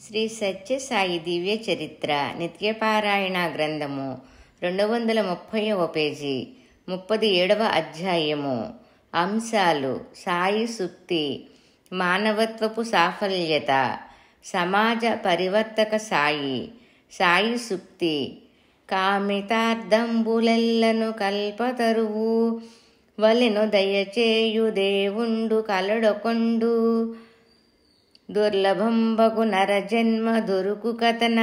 శ్రీ సత్యసాయి దివ్య చరిత్ర నిత్యపారాయణ గ్రంథము 230వ పేజీ 37వ అధ్యాయము. అంశాలు: సాయి సుక్తి, మానవత్వపు సాఫల్యత, సమాజ పరివర్తక సాయి. సాయి సుక్తి: కామితార్థంబులెల్లను కల్పతరువు వలెను దయచేయు దేవుండు కలడొకొండు. దుర్లభంబగు నరజన్మ దొరుకు కథన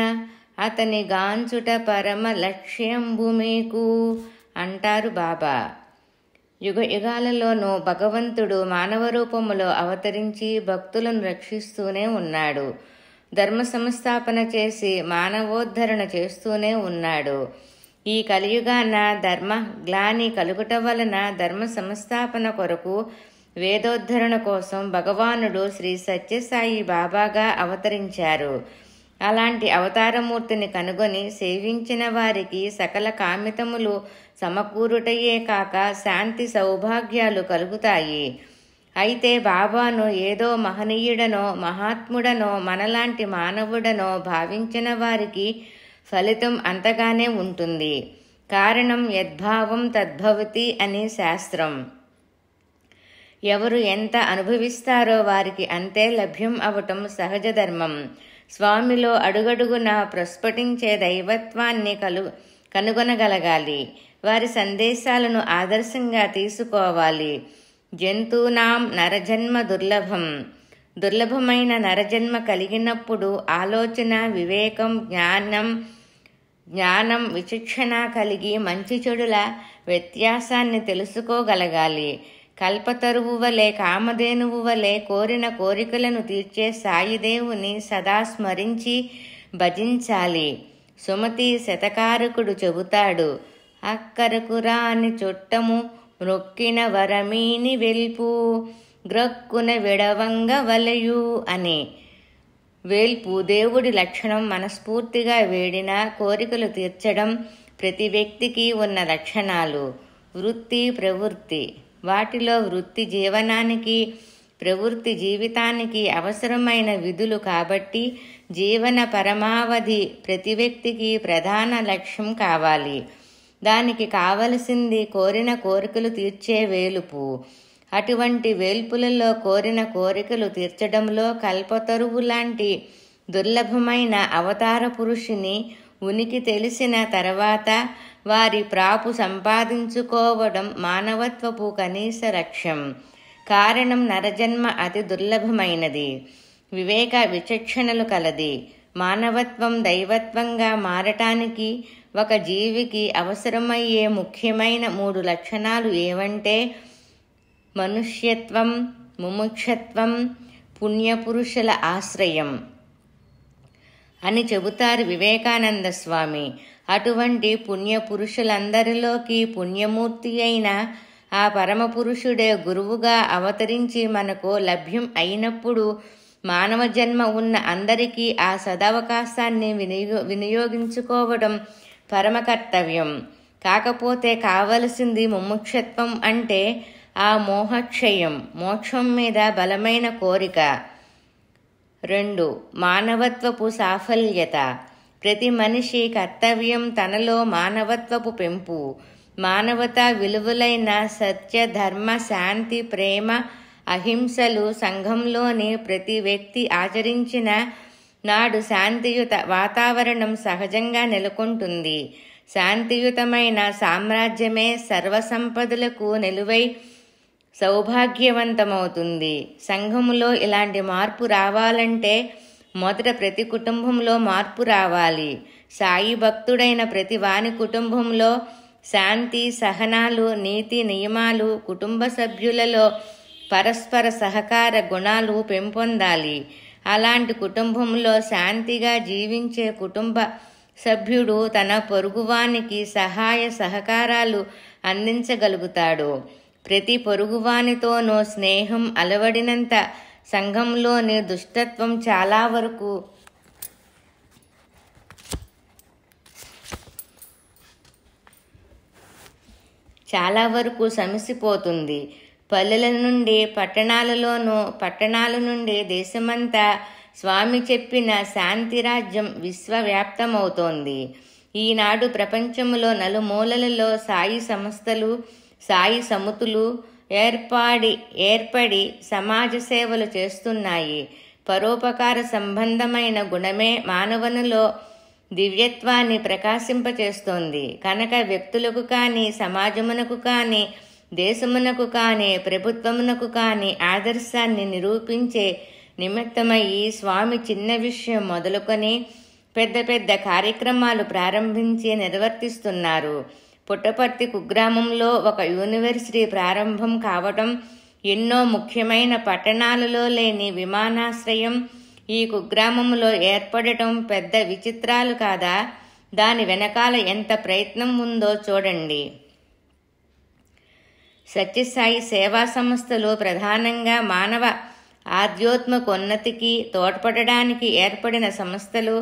అతని గాంచుట పరమ లక్ష్యంబు మీకు అంటారు బాబా. యుగ యుగాలలోనూ భగవంతుడు మానవ రూపములో అవతరించి భక్తులను రక్షిస్తూనే ఉన్నాడు. ధర్మ సంస్థాపన చేసి మానవోద్ధరణ చేస్తూనే ఉన్నాడు. ఈ కలియుగాన ధర్మ గ్లాని కలుగుట వలన ధర్మ సంస్థాపన కొరకు వేదోద్ధరణ కోసం భగవానుడు శ్రీ సత్యసాయి బాబాగా అవతరించారు. అలాంటి అవతారమూర్తిని కనుగొని సేవించిన వారికి సకల కామితములు సమకూరుటయే కాక శాంతి సౌభాగ్యాలు కలుగుతాయి. అయితే బాబాను ఏదో మహనీయుడనో మహాత్ముడనో మనలాంటి మానవుడనో భావించిన వారికి ఫలితం అంతగానే ఉంటుంది. కారణం యద్భావం తద్భవతి అని శాస్త్రం. ఎవరు ఎంత అనుభవిస్తారో వారికి అంతే లభ్యం అవటం సహజ ధర్మం. స్వామిలో అడుగడుగున ప్రస్ఫుటించే దైవత్వాన్ని కనుగొనగలగాలి. వారి సందేశాలను ఆదర్శంగా తీసుకోవాలి. జంతూనాం నరజన్మ దుర్లభం. దుర్లభమైన నరజన్మ కలిగినప్పుడు ఆలోచన, వివేకం, జ్ఞానం, విచక్షణ కలిగి మంచి చెడుల వ్యత్యాసాన్ని తెలుసుకోగలగాలి. కల్పతరువు వలె, కామధేనువు వలె కోరిన కోరికలను తీర్చే సాయిదేవుని సదా స్మరించి భజించాలి. సుమతి శతకారకుడు చెబుతాడు: అక్కరకు రాని చుట్టము మ్రొక్కిన వరమీని వెల్పు గ్రక్కున విడవంగ వలయు అని. వేల్పు దేవుడి లక్షణం. మనస్ఫూర్తిగా వేడిన కోరికలు తీర్చడం ప్రతి వ్యక్తికి ఉన్న లక్షణాలు. వృత్తి, ప్రవృత్తి. వాటిలో వృత్తి జీవనానికి, ప్రవృత్తి జీవితానికి అవసరమైన విధులు కాబట్టి జీవన పరమావధి ప్రతి వ్యక్తికి ప్రధాన లక్ష్యం కావాలి. దానికి కావలసింది కోరిన కోరికలు తీర్చే వేలుపు. అటువంటి వేల్పులలో కోరిన కోరికలు తీర్చడంలో కల్పతరువు లాంటి దుర్లభమైన అవతార పురుషుని ఉనికి తెలిసిన తర్వాత వారి ప్రాపు సంపాదించుకోవడం మానవత్వపు కనీస లక్ష్యం. కారణం నరజన్మ అతి దుర్లభమైనది, వివేక విచక్షణలు కలది. మానవత్వం దైవత్వంగా మారటానికి ఒక జీవికి అవసరమయ్యే ముఖ్యమైన 3 లక్షణాలు ఏవంటే మనుష్యత్వం, ముముక్షత్వం, పుణ్యపురుషుల ఆశ్రయం అని చెబుతారు వివేకానంద స్వామి. అటువంటి పుణ్యపురుషులందరిలోకి పుణ్యమూర్తి అయిన ఆ పరమపురుషుడే గురువుగా అవతరించి మనకు లభ్యం అయినప్పుడు మానవ జన్మ ఉన్న అందరికీ ఆ సదవకాశాన్ని వినియోగించుకోవడం పరమ కర్తవ్యం. కాకపోతే కావలసింది ముముక్షత్వం, అంటే ఆ మోహక్షయం, మోక్షం మీద బలమైన కోరిక. 2. మానవత్వపు సాఫల్యత. ప్రతి మనిషి కర్తవ్యం తనలో మానవత్వపు పెంపు. మానవతా విలువలైన సత్య, ధర్మ, శాంతి, ప్రేమ, అహింసలు సంఘంలోని ప్రతి వ్యక్తి ఆచరించిన నాడు శాంతియుత వాతావరణం సహజంగా నెలకొంటుంది. శాంతియుతమైన సామ్రాజ్యమే సర్వసంపదలకు నిలువై సౌభాగ్యవంతమవుతుంది. సంఘములో ఇలాంటి మార్పు రావాలంటే మొదట ప్రతి కుటుంబంలో మార్పు రావాలి. సాయి భక్తుడైన ప్రతి వాని కుటుంబంలో శాంతి, సహనాలు, నీతి నియమాలు, కుటుంబ సభ్యులలో పరస్పర సహకార గుణాలు పెంపొందాలి. అలాంటి కుటుంబంలో శాంతిగా జీవించే కుటుంబ సభ్యుడు తన పొరుగువానికి సహాయ సహకారాలు అందించగలుగుతాడు. ప్రతి పొరుగువానితోనూ స్నేహం అలవడినంత సంఘంలోని దుష్టత్వం చాలా వరకు సమసిపోతుంది. పల్లెల నుండి పట్టణాలలోనూ, పట్టణాల నుండి దేశమంతా స్వామి చెప్పిన శాంతిరాజ్యం విశ్వవ్యాప్తమవుతోంది. ఈనాడు ప్రపంచంలో నలుమూలలలో సాయి సంస్థలు, సాయి సమితులు ఏర్పడి సమాజ సేవలు చేస్తున్నాయి. పరోపకార సంబంధమైన గుణమే మానవునిలో దివ్యత్వాన్ని ప్రకాశింపచేస్తోంది. కనుక వ్యక్తులకు కానీ, సమాజమునకు కానీ, దేశమునకు కానీ, ప్రభుత్వమునకు కానీ ఆదర్శాన్ని నిరూపించే నిమిత్తమై స్వామి చిన్న విషయం మొదలుకొని పెద్ద పెద్ద కార్యక్రమాలు ప్రారంభించి నిర్వర్తిస్తున్నారు. పుట్టపర్తి కుగ్రామంలో ఒక యూనివర్సిటీ ప్రారంభం కావటం, ఎన్నో ముఖ్యమైన పట్టణాలలో లేని విమానాశ్రయం ఈ కుగ్రామంలో ఏర్పడటం పెద్ద విచిత్రాలు కాదా? దాని వెనకాల ఎంత ప్రయత్నం ఉందో చూడండి. సత్యసాయి సేవా సంస్థలు ప్రధానంగా మానవ ఆధ్యాత్మికోన్నతికి తోడ్పడడానికి ఏర్పడిన సంస్థలు,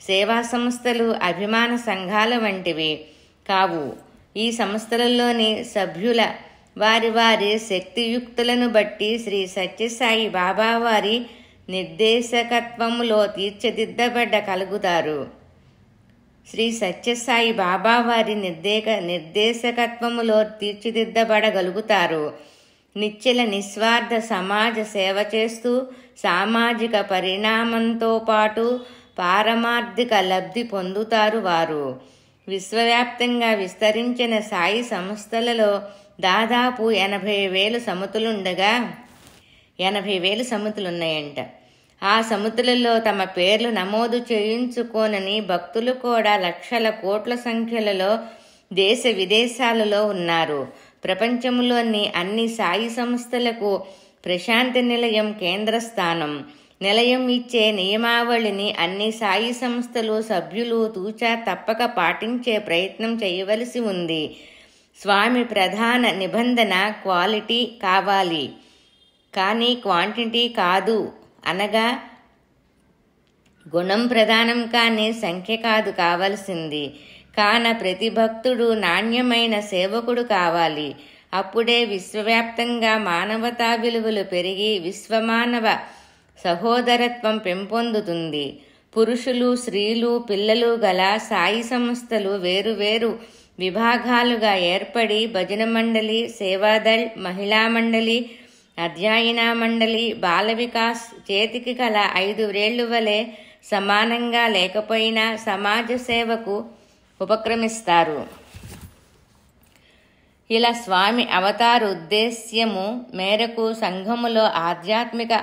సేవా సంస్థలు అభిమాన సంఘాల వంటివి కావు. ఈ సంస్థలలోని సభ్యుల వారి వారి శక్తియుక్తులను బట్టి శ్రీ సత్యసాయి బాబా వారి నిర్దేశకత్వములో కలుగుతారు. శ్రీ సత్యసాయి బాబా వారి నిర్దేశకత్వములో తీర్చిదిద్దబడగలుగుతారు. నిశ్చల నిస్వార్థ సమాజ సేవ చేస్తూ సామాజిక పరిణామంతో పాటు పారమార్థిక లబ్ధి పొందుతారు వారు. విశ్వవ్యాప్తంగా విస్తరించిన సాయి సంస్థలలో దాదాపు 80,000 సమితులుండగా 80,000 సమితులున్నాయంట. ఆ సమితులలో తమ పేర్లు నమోదు చేయించుకోనని భక్తులు కూడా లక్షల కోట్ల సంఖ్యలలో దేశ విదేశాలలో ఉన్నారు. ప్రపంచంలోని అన్ని సాయి సంస్థలకు ప్రశాంతి నిలయం కేంద్ర స్థానం. నిలయం ఇచ్చే నియమావళిని అన్ని సాయి సంస్థలు సభ్యులు తూచా తప్పక పాటించే ప్రయత్నం చేయవలసి ఉంది. స్వామి ప్రధాన నిబంధన క్వాలిటీ కావాలి, కానీ క్వాంటిటీ కాదు. అనగా గుణం ప్రధానం కానీ సంఖ్య కాదు కావలసింది. కాన ప్రతి భక్తుడు నాణ్యమైన సేవకుడు కావాలి. అప్పుడే విశ్వవ్యాప్తంగా మానవతా విలువలు పెరిగి విశ్వమానవ సహోదరత్వం పెంపొందుతుంది. పురుషులు, స్త్రీలు, పిల్లలు గల సాయి సంస్థలు వేరువేరు విభాగాలుగా ఏర్పడి భజన మండలి, సేవాదళ్, మహిళా మండలి, అధ్యయన మండలి, బాల వికాస్ చేతికి కల 5 వ్రేళ్లు వలె సమానంగా లేకపోయినా సమాజ సేవకు ఉపక్రమిస్తారు. ఇలా స్వామి అవతార ఉద్దేశ్యము మేరకు సంఘములో ఆధ్యాత్మిక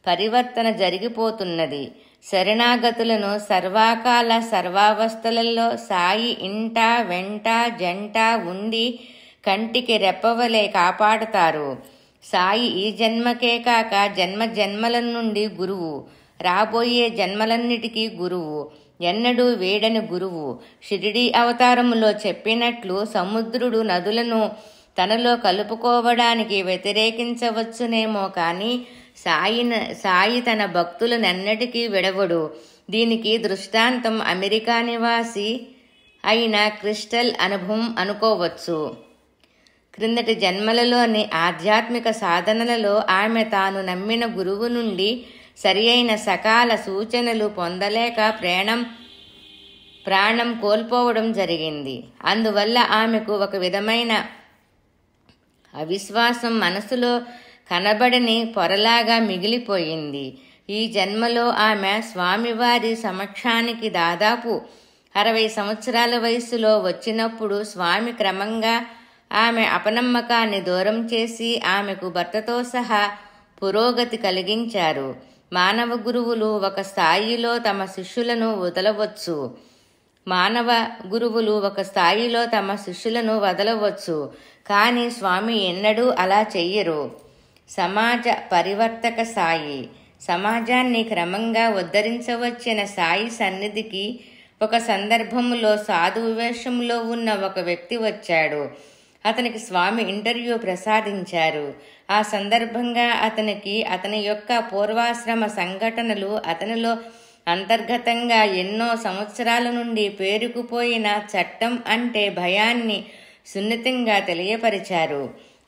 పరివర్తన జరిగిపోతున్నది. శరణాగతులను సర్వకాల సర్వావస్థలలో సాయి ఇంట వెంట జంట ఉండి కంటికి రెప్పవలే కాపాడుతారు. సాయి ఈ జన్మకే కాక జన్మ జన్మల నుండి గురువు, రాబోయే జన్మలన్నిటికీ గురువు, ఎన్నడూ వేడని గురువు. షిరిడీ అవతారములో చెప్పినట్లు సముద్రుడు నదులను తనలో కలుపుకోవడానికి వ్యతిరేకించవచ్చునేమో కానీ సాయి తన భక్తులనెన్నటికీ విడవడు. దీనికి దృష్టాంతం అమెరికా నివాసి అయిన క్రిస్టల్ అనుభవం అనుకోవచ్చు. క్రిందటి జన్మలలోని ఆధ్యాత్మిక సాధనలలో ఆమె తాను నమ్మిన గురువు నుండి సరి అయిన సకాల సూచనలు పొందలేక ప్రాణం కోల్పోవడం జరిగింది. అందువల్ల ఆమెకు ఒక విధమైన అవిశ్వాసం మనసులో కనబడని పొరలాగా మిగిలిపోయింది. ఈ జన్మలో ఆమె స్వామివారి సమక్షానికి దాదాపు 60 సంవత్సరాల వయసులో వచ్చినప్పుడు స్వామి క్రమంగా ఆమె అపనమ్మకాన్ని దూరం చేసి ఆమెకు భర్తతో సహా పురోగతి కలిగించారు. మానవ గురువులు ఒక స్థాయిలో తమ శిష్యులను వదలవచ్చు, కానీ స్వామి ఎన్నడూ అలా చెయ్యరు. సమాజ పరివర్తక సాయి. సమాజాన్ని క్రమంగా ఉద్ధరించవచ్చిన సాయి సన్నిధికి ఒక సందర్భంలో సాధువు వేషంలో ఉన్న ఒక వ్యక్తి వచ్చాడు. అతనికి స్వామి ఇంటర్వ్యూ ప్రసాదించారు. ఆ సందర్భంగా అతని యొక్క పూర్వాశ్రమ సంఘటనలు, అతనిలో అంతర్గతంగా ఎన్నో సంవత్సరాల నుండి పేరుకుపోయిన చట్టం అంటే భయాన్ని సున్నితంగా తెలియపరిచారు.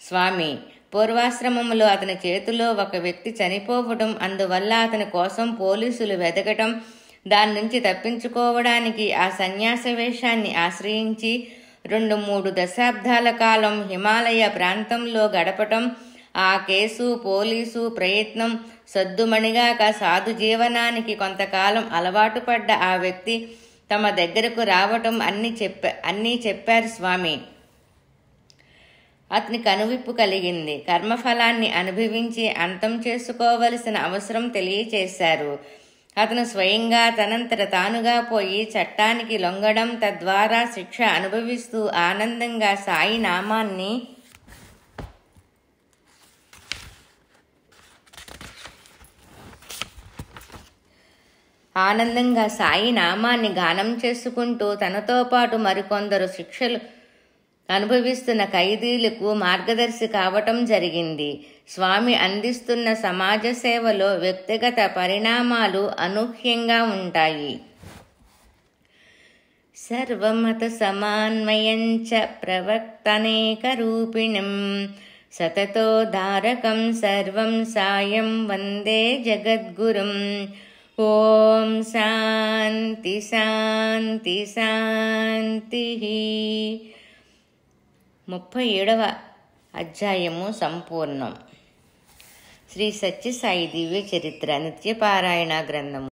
స్వామి పూర్వాశ్రమంలో అతని చేతిలో ఒక వ్యక్తి చనిపోవటం, అందువల్ల అతని కోసం పోలీసులు వెతకటం, దాని నుంచి తప్పించుకోవడానికి ఆ సన్యాస వేషాన్ని ఆశ్రయించి 2-3 దశాబ్దాల కాలం హిమాలయ ప్రాంతంలో గడపటం, ఆ కేసు, పోలీసు ప్రయత్నం సద్దుమణిగాక సాధు జీవనానికి కొంతకాలం అలవాటు పడ్డ ఆ వ్యక్తి తమ దగ్గరకు రావటం అన్నీ చెప్పారు స్వామి. అతని కనువిప్పు కలిగింది. కర్మఫలాన్ని అనుభవించి అంతం చేసుకోవలసిన అవసరం తెలియచేశారు. అతను స్వయంగా తనంతట తానుగా పోయి చట్టానికి లొంగడం, తద్వారా శిక్ష అనుభవిస్తూ ఆనందంగా సాయి నామాన్ని గానం చేసుకుంటూ తనతో పాటు మరికొందరు శిక్షలు అనుభవిస్తున్న ఖైదీలకు మార్గదర్శి కావటం జరిగింది. స్వామి అందిస్తున్న సమాజ సేవలో వ్యక్తిగత పరిణామాలు అనూహ్యంగా ఉంటాయి. సర్వమత సమాన్వయంచ ప్రవక్తనేక రూపిణం సతతోదారకం సర్వం సాయం వందే జగద్గురుం. ఓం శాంతి శాంతి శాంతి. 37వ అధ్యాయము సంపూర్ణం. శ్రీ సత్యసాయి దివ్య చరిత్ర నిత్యపారాయణ గ్రంథము.